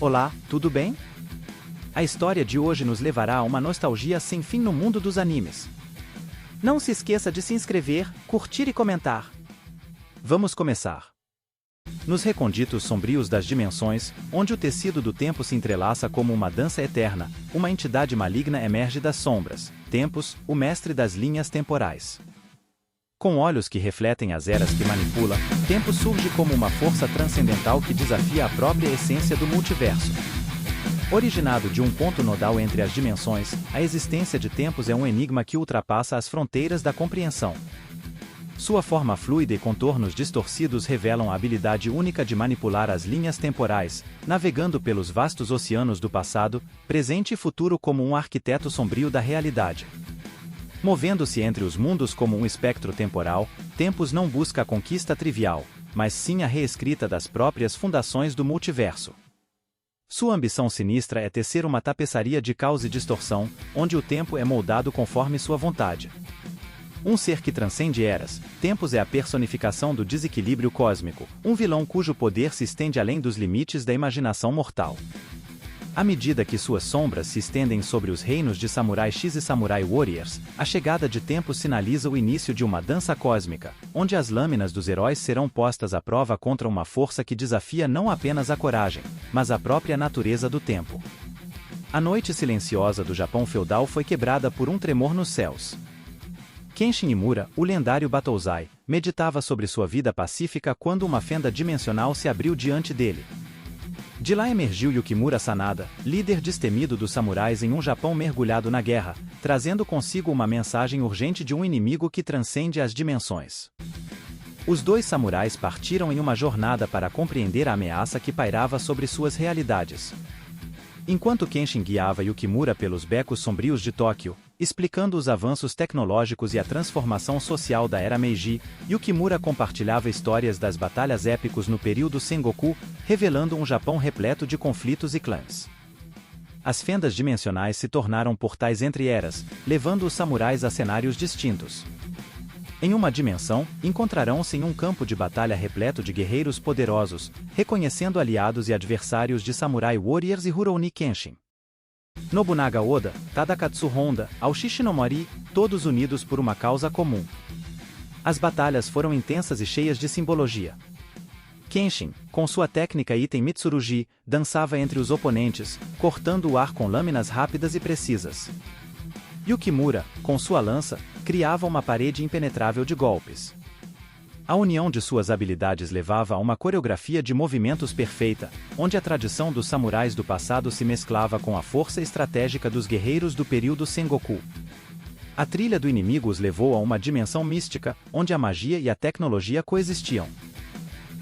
Olá, tudo bem? A história de hoje nos levará a uma nostalgia sem fim no mundo dos animes. Não se esqueça de se inscrever, curtir e comentar. Vamos começar. Nos recônditos sombrios das dimensões, onde o tecido do tempo se entrelaça como uma dança eterna, uma entidade maligna emerge das sombras, Tempus, o mestre das linhas temporais. Com olhos que refletem as eras que manipula, Tempus surge como uma força transcendental que desafia a própria essência do multiverso. Originado de um ponto nodal entre as dimensões, a existência de Tempus é um enigma que ultrapassa as fronteiras da compreensão. Sua forma fluida e contornos distorcidos revelam a habilidade única de manipular as linhas temporais, navegando pelos vastos oceanos do passado, presente e futuro como um arquiteto sombrio da realidade. Movendo-se entre os mundos como um espectro temporal, Tempus não busca a conquista trivial, mas sim a reescrita das próprias fundações do multiverso. Sua ambição sinistra é tecer uma tapeçaria de caos e distorção, onde o tempo é moldado conforme sua vontade. Um ser que transcende eras, Tempus é a personificação do desequilíbrio cósmico, um vilão cujo poder se estende além dos limites da imaginação mortal. À medida que suas sombras se estendem sobre os reinos de Samurai X e Samurai Warriors, a chegada de Tempus sinaliza o início de uma dança cósmica, onde as lâminas dos heróis serão postas à prova contra uma força que desafia não apenas a coragem, mas a própria natureza do tempo. A noite silenciosa do Japão feudal foi quebrada por um tremor nos céus. Kenshin Imura, o lendário Battleizai, meditava sobre sua vida pacífica quando uma fenda dimensional se abriu diante dele. De lá emergiu Yukimura Sanada, líder destemido dos samurais em um Japão mergulhado na guerra, trazendo consigo uma mensagem urgente de um inimigo que transcende as dimensões. Os dois samurais partiram em uma jornada para compreender a ameaça que pairava sobre suas realidades. Enquanto Kenshin guiava Yukimura pelos becos sombrios de Tóquio, explicando os avanços tecnológicos e a transformação social da era Meiji, Yukimura compartilhava histórias das batalhas épicos no período Sengoku, revelando um Japão repleto de conflitos e clãs. As fendas dimensionais se tornaram portais entre eras, levando os samurais a cenários distintos. Em uma dimensão, encontrarão-se em um campo de batalha repleto de guerreiros poderosos, reconhecendo aliados e adversários de Samurai Warriors e Rurouni Kenshin. Nobunaga Oda, Tadakatsu Honda, Aoshi Shinomori, todos unidos por uma causa comum. As batalhas foram intensas e cheias de simbologia. Kenshin, com sua técnica Iten Mitsurugi, dançava entre os oponentes, cortando o ar com lâminas rápidas e precisas. Yukimura, com sua lança, criava uma parede impenetrável de golpes. A união de suas habilidades levava a uma coreografia de movimentos perfeita, onde a tradição dos samurais do passado se mesclava com a força estratégica dos guerreiros do período Sengoku. A trilha do inimigo os levou a uma dimensão mística, onde a magia e a tecnologia coexistiam.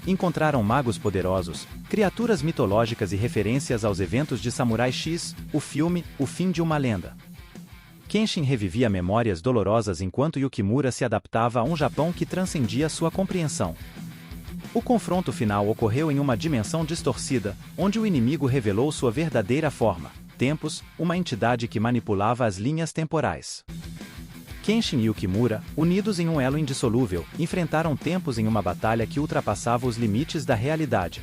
Encontraram magos poderosos, criaturas mitológicas e referências aos eventos de Samurai X, o filme, O Fim de uma Lenda. Kenshin revivia memórias dolorosas enquanto Yukimura se adaptava a um Japão que transcendia sua compreensão. O confronto final ocorreu em uma dimensão distorcida, onde o inimigo revelou sua verdadeira forma, Tempus, uma entidade que manipulava as linhas temporais. Kenshin e Yukimura, unidos em um elo indissolúvel, enfrentaram Tempus em uma batalha que ultrapassava os limites da realidade.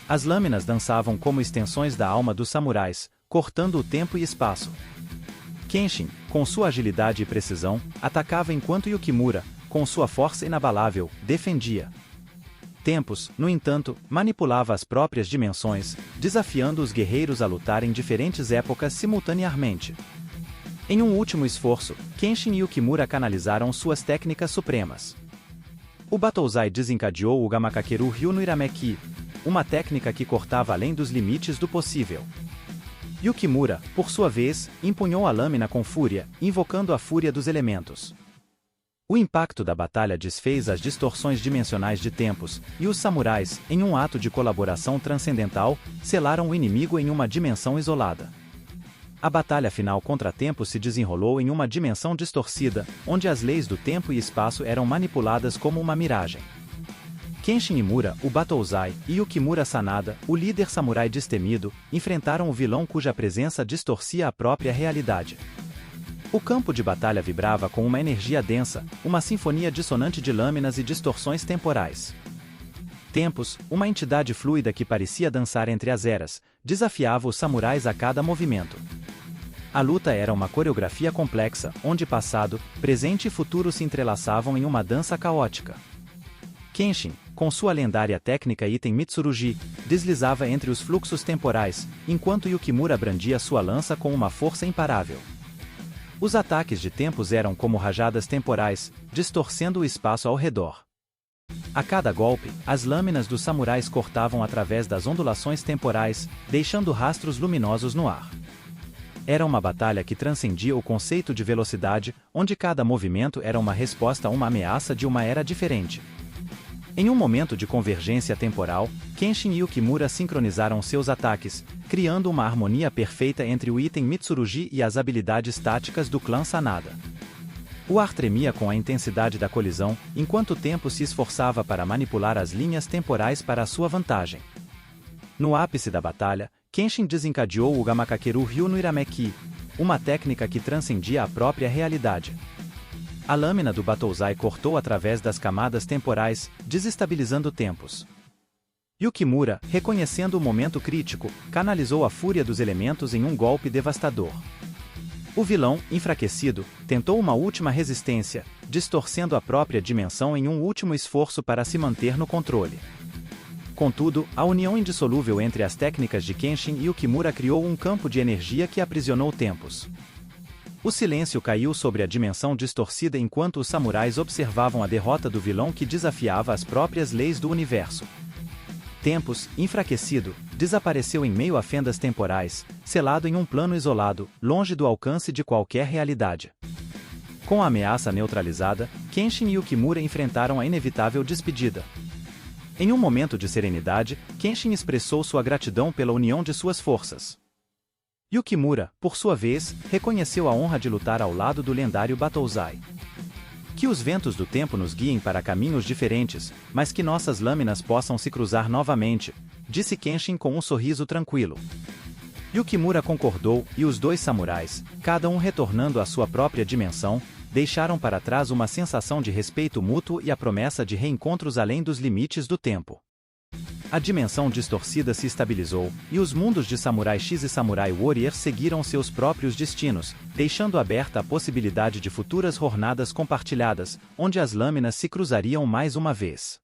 As lâminas dançavam como extensões da alma dos samurais, cortando o tempo e espaço. Kenshin, com sua agilidade e precisão, atacava enquanto Yukimura, com sua força inabalável, defendia. Tempus, no entanto, manipulava as próprias dimensões, desafiando os guerreiros a lutar em diferentes épocas simultaneamente. Em um último esforço, Kenshin e Yukimura canalizaram suas técnicas supremas. O Battleizai desencadeou o Gamakakeru Ryu no Irameki, uma técnica que cortava além dos limites do possível. Yukimura, por sua vez, empunhou a lâmina com fúria, invocando a fúria dos elementos. O impacto da batalha desfez as distorções dimensionais de Tempus, e os samurais, em um ato de colaboração transcendental, selaram o inimigo em uma dimensão isolada. A batalha final contra Tempus se desenrolou em uma dimensão distorcida, onde as leis do tempo e espaço eram manipuladas como uma miragem. Kenshin Imura, o Battleizai, e Yukimura Sanada, o líder samurai destemido, enfrentaram o vilão cuja presença distorcia a própria realidade. O campo de batalha vibrava com uma energia densa, uma sinfonia dissonante de lâminas e distorções temporais. Tempos, uma entidade fluida que parecia dançar entre as eras, desafiava os samurais a cada movimento. A luta era uma coreografia complexa, onde passado, presente e futuro se entrelaçavam em uma dança caótica. Kenshin, com sua lendária técnica Iten Mitsurugi, deslizava entre os fluxos temporais, enquanto Yukimura brandia sua lança com uma força imparável. Os ataques de tempos eram como rajadas temporais, distorcendo o espaço ao redor. A cada golpe, as lâminas dos samurais cortavam através das ondulações temporais, deixando rastros luminosos no ar. Era uma batalha que transcendia o conceito de velocidade, onde cada movimento era uma resposta a uma ameaça de uma era diferente. Em um momento de convergência temporal, Kenshin e Yukimura sincronizaram seus ataques, criando uma harmonia perfeita entre o Iten Mitsurugi e as habilidades táticas do clã Sanada. O ar tremia com a intensidade da colisão, enquanto o tempo se esforçava para manipular as linhas temporais para a sua vantagem. No ápice da batalha, Kenshin desencadeou o Gamakakeru Ryu no Irameki, uma técnica que transcendia a própria realidade. A lâmina do Battozai cortou através das camadas temporais, desestabilizando tempos. Yukimura, reconhecendo o momento crítico, canalizou a fúria dos elementos em um golpe devastador. O vilão, enfraquecido, tentou uma última resistência, distorcendo a própria dimensão em um último esforço para se manter no controle. Contudo, a união indissolúvel entre as técnicas de Kenshin e Yukimura criou um campo de energia que aprisionou tempos. O silêncio caiu sobre a dimensão distorcida enquanto os samurais observavam a derrota do vilão que desafiava as próprias leis do universo. Tempos, enfraquecido, desapareceu em meio a fendas temporais, selado em um plano isolado, longe do alcance de qualquer realidade. Com a ameaça neutralizada, Kenshin e Yukimura enfrentaram a inevitável despedida. Em um momento de serenidade, Kenshin expressou sua gratidão pela união de suas forças. Yukimura, por sua vez, reconheceu a honra de lutar ao lado do lendário Battozai. Que os ventos do tempo nos guiem para caminhos diferentes, mas que nossas lâminas possam se cruzar novamente, disse Kenshin com um sorriso tranquilo. Yukimura concordou e os dois samurais, cada um retornando à sua própria dimensão, deixaram para trás uma sensação de respeito mútuo e a promessa de reencontros além dos limites do tempo. A dimensão distorcida se estabilizou, e os mundos de Samurai X e Samurai Warrior seguiram seus próprios destinos, deixando aberta a possibilidade de futuras jornadas compartilhadas, onde as lâminas se cruzariam mais uma vez.